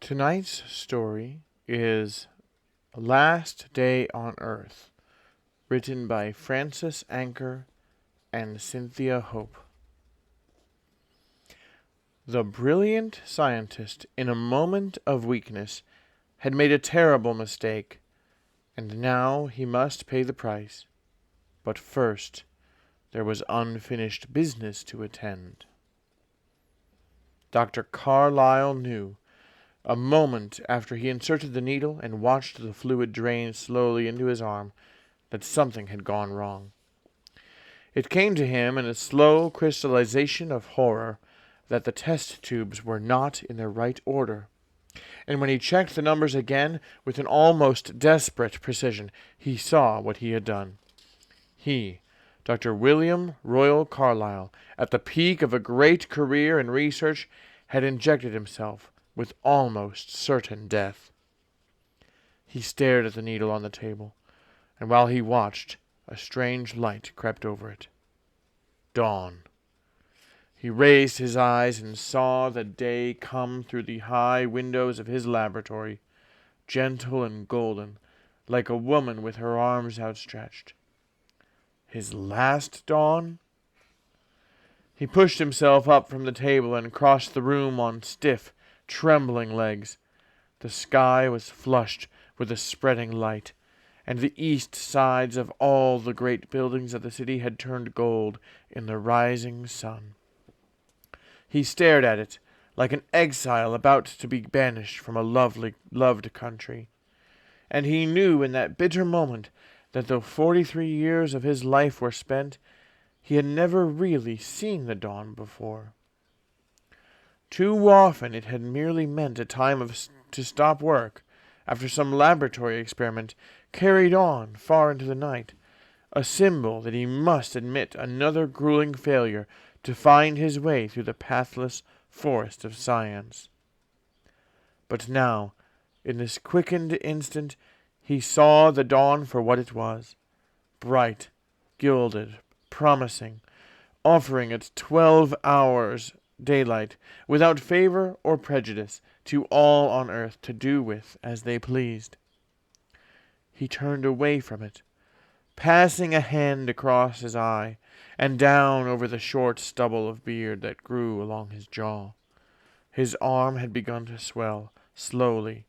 Tonight's story is Last Day on Earth, written by Francis Ancker and Cynthia Hope. The brilliant scientist, in a moment of weakness, had made a terrible mistake, and now he must pay the price. But first, there was unfinished business to attend. Dr. Carlyle knew, a moment after he inserted the needle and watched the fluid drain slowly into his arm, that something had gone wrong. It came to him in a slow crystallization of horror that the test tubes were not in their right order, and when he checked the numbers again with an almost desperate precision, he saw what he had done. He, Dr. William Royal Carlyle, at the peak of a great career in research, had injected himself with almost certain death. He stared at the needle on the table, and while he watched, a strange light crept over it. Dawn. He raised his eyes and saw the day come through the high windows of his laboratory, gentle and golden, like a woman with her arms outstretched. His last dawn? He pushed himself up from the table and crossed the room on stiff, trembling legs. The sky was flushed with a spreading light, and the east sides of all the great buildings of the city had turned gold in the rising sun. He stared at it, like an exile about to be banished from a loved country. And he knew in that bitter moment that though 43 years of his life were spent, he had never really seen the dawn before. Too often it had merely meant a time to stop work, after some laboratory experiment carried on far into the night, a symbol that he must admit another grueling failure to find his way through the pathless forest of science. But now, in this quickened instant, he saw the dawn for what it was, bright, gilded, promising, offering its 12 hours daylight, without favor or prejudice, to all on earth to do with as they pleased. He turned away from it, passing a hand across his eye, and down over the short stubble of beard that grew along his jaw. His arm had begun to swell, slowly,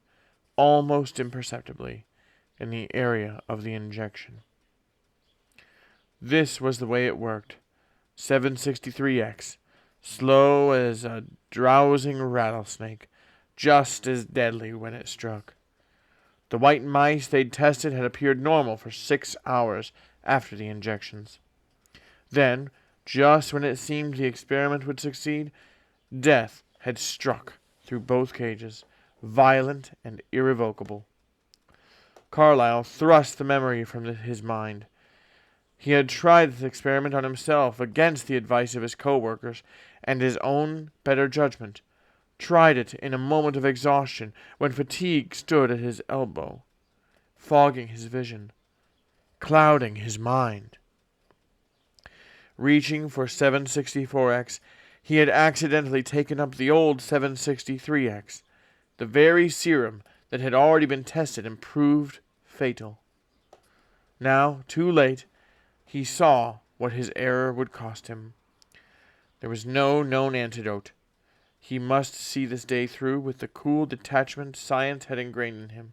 almost imperceptibly, in the area of the injection. This was the way it worked. 763X, slow as a drowsing rattlesnake, just as deadly when it struck. The white mice they'd tested had appeared normal for 6 hours after the injections. Then, just when it seemed the experiment would succeed, death had struck through both cages, violent and irrevocable. Carlyle thrust the memory from his mind. He had tried this experiment on himself against the advice of his co-workers and his own better judgment, tried it in a moment of exhaustion when fatigue stood at his elbow, fogging his vision, clouding his mind. Reaching for 764X, he had accidentally taken up the old 763X, the very serum that had already been tested and proved fatal. Now, too late, he saw what his error would cost him. There was no known antidote. He must see this day through with the cool detachment science had ingrained in him,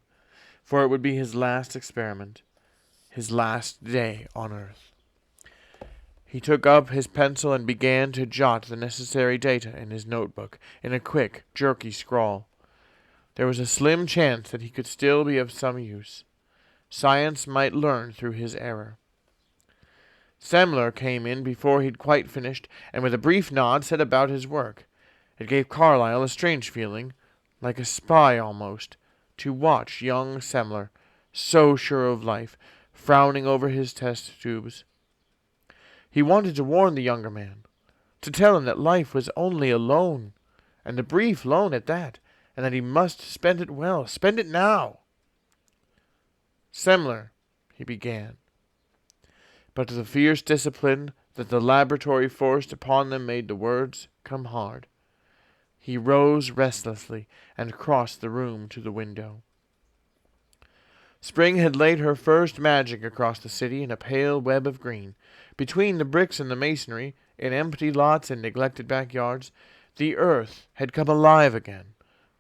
for it would be his last experiment, his last day on Earth. He took up his pencil and began to jot the necessary data in his notebook in a quick, jerky scrawl. There was a slim chance that he could still be of some use. Science might learn through his error. Semler came in before he'd quite finished, and with a brief nod set about his work. It gave Carlyle a strange feeling, like a spy almost, to watch young Semler, so sure of life, frowning over his test tubes. He wanted to warn the younger man, to tell him that life was only a loan, and a brief loan at that, and that he must spend it well, spend it now. Semler, he began. But the fierce discipline that the laboratory forced upon them made the words come hard. He rose restlessly and crossed the room to the window. Spring had laid her first magic across the city in a pale web of green. Between the bricks and the masonry, in empty lots and neglected backyards, the earth had come alive again,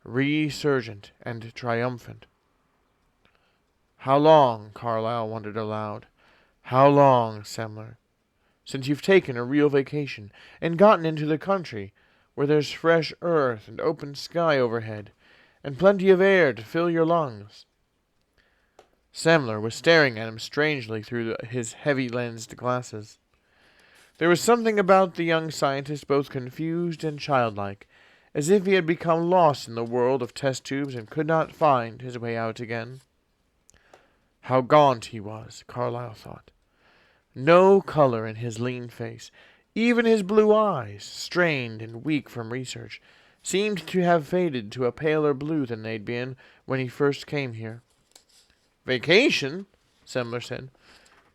resurgent and triumphant. How long, Carlyle wondered aloud, how long, Semler, since you've taken a real vacation and gotten into the country, where there's fresh earth and open sky overhead, and plenty of air to fill your lungs? Semler was staring at him strangely through his heavy-lensed glasses. There was something about the young scientist both confused and childlike, as if he had become lost in the world of test tubes and could not find his way out again. How gaunt he was, Carlyle thought. No color in his lean face. Even his blue eyes, strained and weak from research, seemed to have faded to a paler blue than they'd been when he first came here. "Vacation?" Semler said.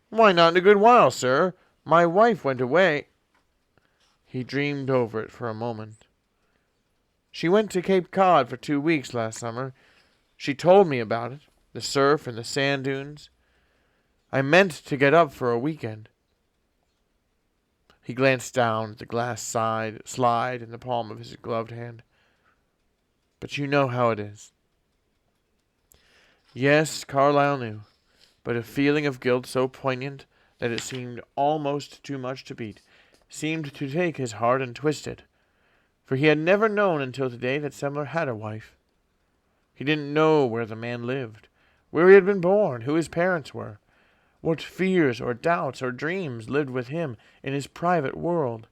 "Why, not in a good while, sir. My wife went away." He dreamed over it for a moment. "She went to Cape Cod for 2 weeks last summer. She told me about it, the surf and the sand dunes. I meant to get up for a weekend." He glanced down at the glass slide in the palm of his gloved hand. "But you know how it is." Yes, Carlyle knew, but a feeling of guilt so poignant that it seemed almost too much to beat seemed to take his heart and twist it, for he had never known until today that Semler had a wife. He didn't know where the man lived, where he had been born, who his parents were, what fears or doubts or dreams lived with him in his private world.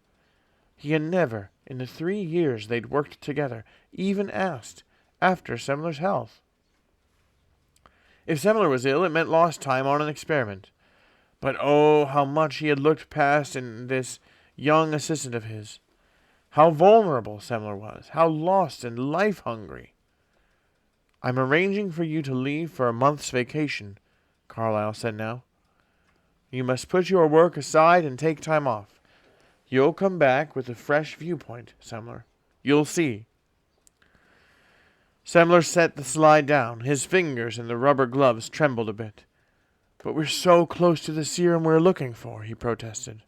He had never, in the 3 years they'd worked together, even asked after Semler's health. If Semler was ill, it meant lost time on an experiment. But oh, how much he had looked past in this young assistant of his. How vulnerable Semler was, how lost and life-hungry. "I'm arranging for you to leave for a month's vacation," Carlyle said now. "You must put your work aside and take time off. You'll come back with a fresh viewpoint, Semler. You'll see." Semler set the slide down. His fingers in the rubber gloves trembled a bit. "But we're so close to the serum we're looking for," he protested.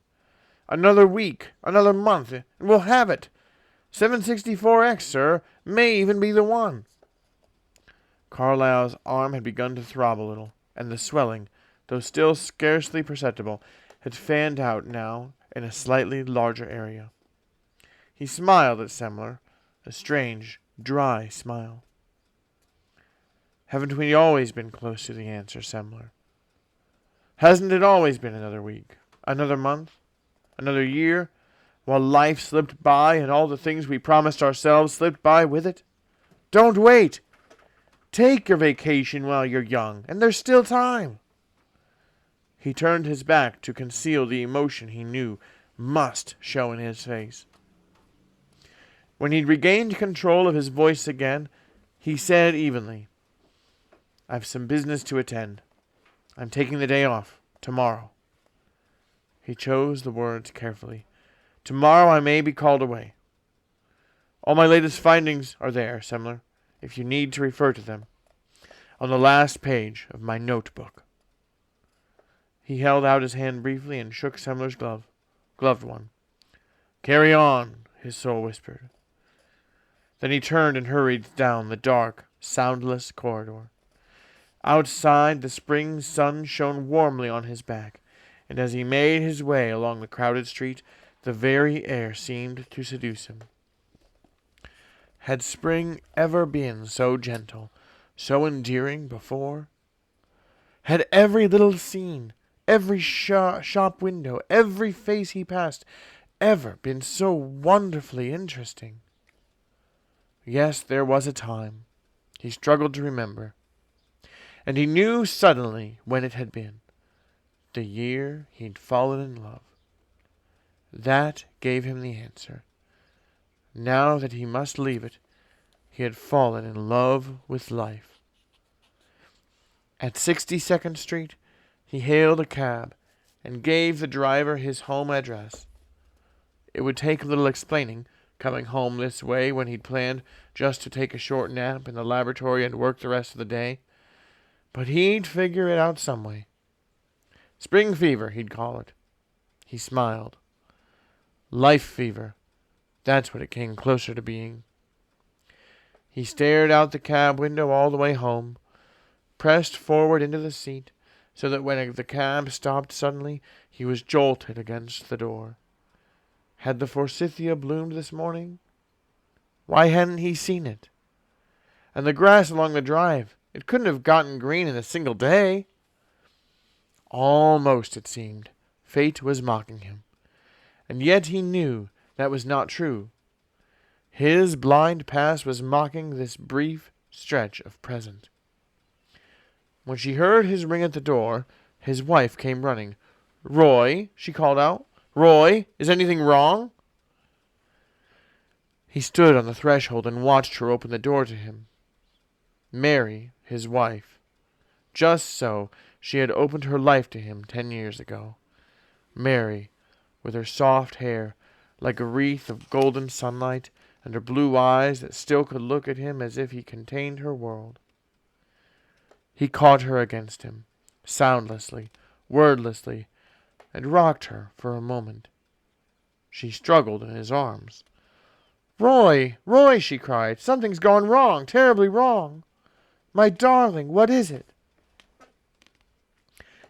"Another week, another month, and we'll have it. 764X, sir, may even be the one." Carlyle's arm had begun to throb a little, and the swelling, though still scarcely perceptible, had fanned out now in a slightly larger area. He smiled at Semler, a strange, dry smile. "Haven't we always been close to the answer, Semler? Hasn't it always been another week, another month, another year, while life slipped by and all the things we promised ourselves slipped by with it? Don't wait! Take your vacation while you're young, and there's still time." He turned his back to conceal the emotion he knew must show in his face. When he'd regained control of his voice again, he said evenly, "I've some business to attend. I'm taking the day off, tomorrow." He chose the words carefully. "Tomorrow I may be called away. All my latest findings are there, Semler, if you need to refer to them, on the last page of my notebook." He held out his hand briefly and shook Semler's gloved one. "Carry on," his soul whispered. Then he turned and hurried down the dark, soundless corridor. Outside, the spring sun shone warmly on his back, and as he made his way along the crowded street, the very air seemed to seduce him. Had spring ever been so gentle, so endearing before? Had every little scene, every shop window, every face he passed, ever been so wonderfully interesting? Yes, there was a time. He struggled to remember. And he knew suddenly when it had been. The year he'd fallen in love. That gave him the answer. Now that he must leave it, he had fallen in love with life. At 62nd Street, he hailed a cab and gave the driver his home address. It would take a little explaining, coming home this way when he'd planned just to take a short nap in the laboratory and work the rest of the day. But he'd figure it out some way. Spring fever, he'd call it. He smiled. Life fever. That's what it came closer to being. He stared out the cab window all the way home, pressed forward into the seat, so that when the cab stopped suddenly, he was jolted against the door. Had the forsythia bloomed this morning? Why hadn't he seen it? And the grass along the drive, it couldn't have gotten green in a single day. Almost, it seemed, fate was mocking him. And yet he knew that was not true. His blind past was mocking this brief stretch of present. When she heard his ring at the door, his wife came running. "Roy," she called out. "Roy, is anything wrong?" He stood on the threshold and watched her open the door to him. Mary, his wife. Just so she had opened her life to him 10 years ago. Mary, with her soft hair, like a wreath of golden sunlight, and her blue eyes that still could look at him as if he contained her world. He caught her against him, soundlessly, wordlessly, and rocked her for a moment. She struggled in his arms. "Roy, Roy," she cried, "something's gone wrong, terribly wrong. My darling, what is it?"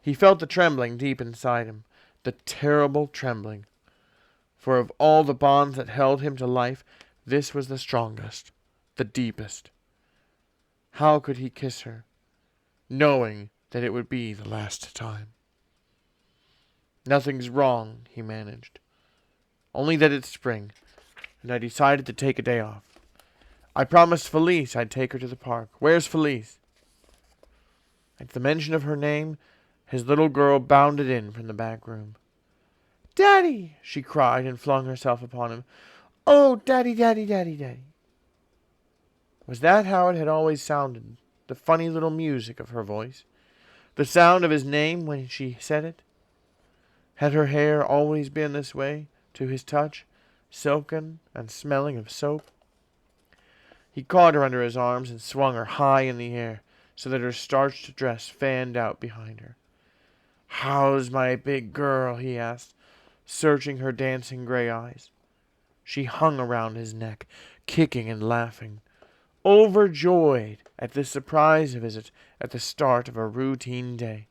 He felt the trembling deep inside him, the terrible trembling. For of all the bonds that held him to life, this was the strongest, the deepest. How could he kiss her, knowing that it would be the last time? "Nothing's wrong," he managed. "Only that it's spring, and I decided to take a day off. I promised Felice I'd take her to the park. Where's Felice?" At the mention of her name, his little girl bounded in from the back room. "Daddy!" she cried and flung herself upon him. "Oh, Daddy, Daddy, Daddy, Daddy!" Was that how it had always sounded, the funny little music of her voice, the sound of his name when she said it? Had her hair always been this way, to his touch, silken and smelling of soap? He caught her under his arms and swung her high in the air, so that her starched dress fanned out behind her. "How's my big girl?" he asked, searching her dancing gray eyes. She hung around his neck, kicking and laughing, overjoyed at this surprise visit at the start of a routine day.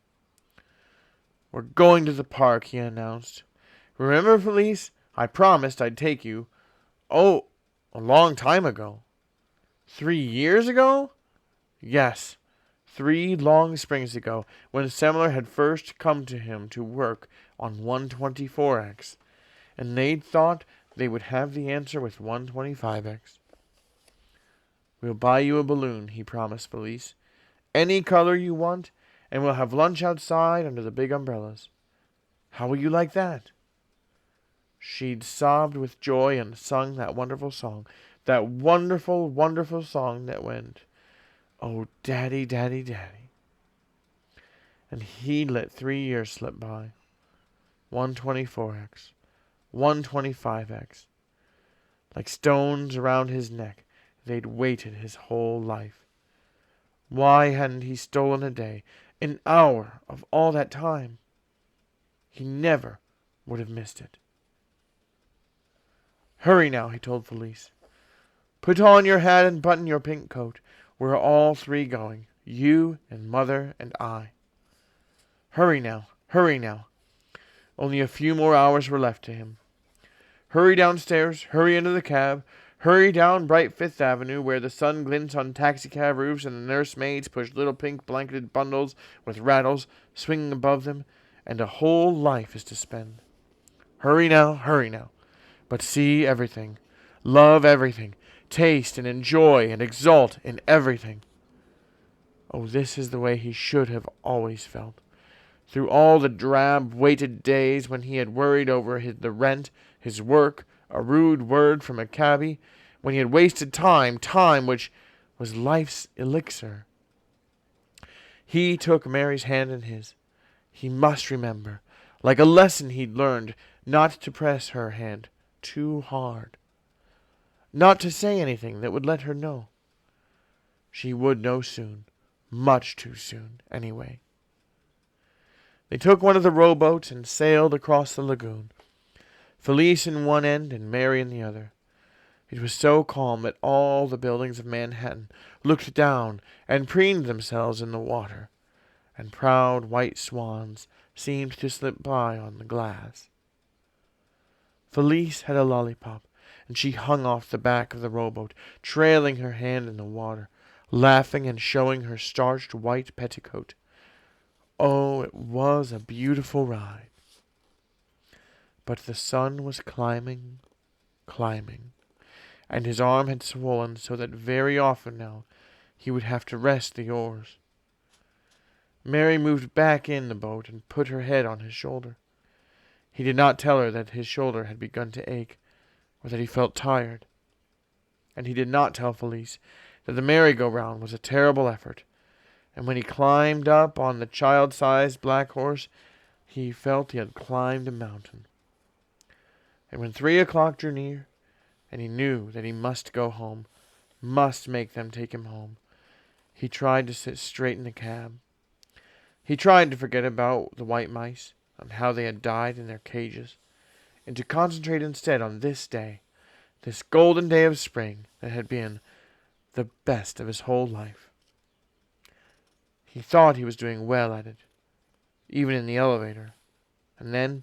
"We're going to the park," he announced. "Remember, Felice? I promised I'd take you. Oh, a long time ago." 3 years ago? Yes, 3 long springs ago, when Semler had first come to him to work on 124X, and they'd thought they would have the answer with 125X. "We'll buy you a balloon," he promised Felice. "Any color you want, and we'll have lunch outside under the big umbrellas. How will you like that?" She'd sobbed with joy and sung that wonderful song, that wonderful, wonderful song that went, "Oh, Daddy, Daddy, Daddy." And he'd let 3 years slip by. 124X, 125X. Like stones around his neck, they'd waited his whole life. Why hadn't he stolen a day, an hour of all that time? He never would have missed it. "Hurry now," he told Felice. "Put on your hat and button your pink coat. We're all 3 going, you and Mother and I. Hurry now, hurry now." Only a few more hours were left to him. "Hurry downstairs, hurry into the cab, hurry down bright Fifth Avenue, where the sun glints on taxicab roofs and the nursemaids push little pink blanketed bundles with rattles swinging above them, and a whole life is to spend. Hurry now, but see everything, love everything, taste and enjoy and exult in everything." Oh, this is the way he should have always felt. Through all the drab, weighted days when he had worried over the rent, his work, a rude word from a cabby, when he had wasted time which was life's elixir. He took Mary's hand in his. He must remember, like a lesson he'd learned, not to press her hand too hard. not to say anything that would let her know. She would know soon, much too soon, anyway. They took one of the rowboats and sailed across the lagoon, Felice in one end and Mary in the other. It was so calm that all the buildings of Manhattan looked down and preened themselves in the water, and proud white swans seemed to slip by on the glass. Felice had a lollipop, and she hung off the back of the rowboat, trailing her hand in the water, laughing and showing her starched white petticoat. Oh, it was a beautiful ride. But the sun was climbing, and his arm had swollen so that very often now he would have to rest the oars. Mary moved back in the boat and put her head on his shoulder. He did not tell her that his shoulder had begun to ache, or that he felt tired. And he did not tell Felice that the merry-go-round was a terrible effort, and when he climbed up on the child-sized black horse, he felt he had climbed a mountain. And when 3 o'clock drew near, and he knew that he must go home, must make them take him home, he tried to sit straight in the cab. He tried to forget about the white mice, and how they had died in their cages, and to concentrate instead on this day, this golden day of spring that had been the best of his whole life. He thought he was doing well at it, even in the elevator, and then,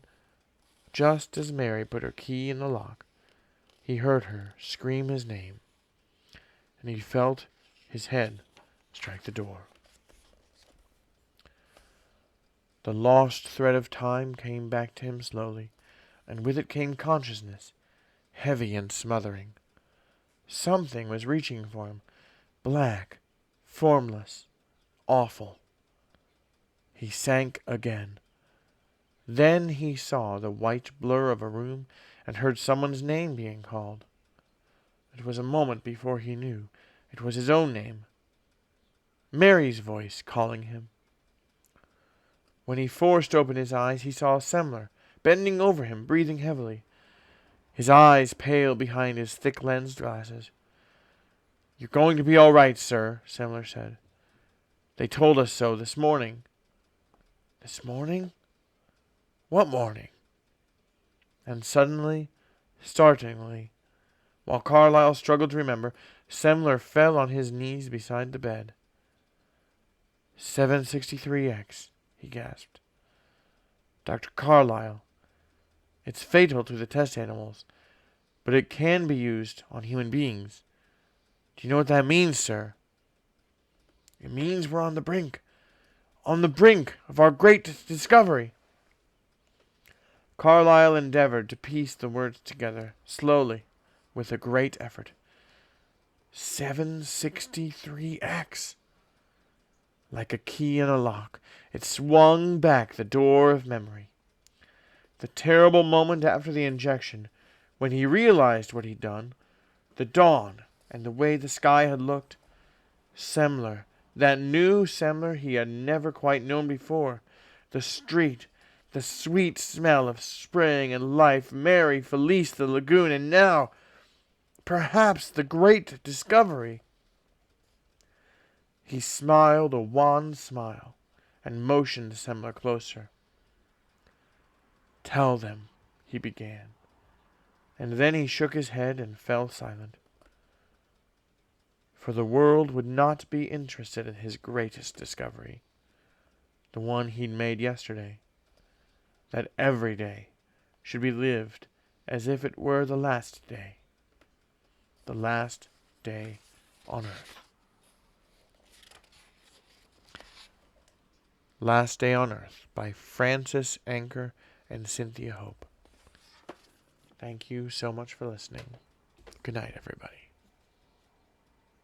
just as Mary put her key in the lock, he heard her scream his name, and he felt his head strike the door. The lost thread of time came back to him slowly, and with it came consciousness, heavy and smothering. Something was reaching for him, black, formless, awful. He sank again. Then he saw the white blur of a room and heard someone's name being called. It was a moment before he knew it was his own name, Mary's voice calling him. When he forced open his eyes, he saw Semler bending over him, breathing heavily, his eyes pale behind his thick-lensed glasses. "You're going to be all right, sir," Semler said. "They told us so this morning." "This morning? What morning?" And suddenly, startlingly, while Carlyle struggled to remember, Semler fell on his knees beside the bed. 763X, he gasped. "Dr. Carlyle, it's fatal to the test animals, but it can be used on human beings. Do you know what that means, sir?" "It means we're on the brink of our great discovery." Carlyle endeavored to piece the words together, slowly, with a great effort. 763X. Like a key in a lock, it swung back the door of memory. The terrible moment after the injection, when he realized what he'd done, the dawn and the way the sky had looked, Semler, that new Semler he had never quite known before, the street, the sweet smell of spring and life, Mary, Felice, the lagoon, and now, perhaps, the great discovery. He smiled a wan smile and motioned Semler closer. "Tell them," he began, and then he shook his head and fell silent. For the world would not be interested in his greatest discovery, the one he'd made yesterday, that every day should be lived as if it were the last day on earth. Last Day on Earth by Francis Ancker and Cynthia Hope. Thank you so much for listening. Good night, everybody.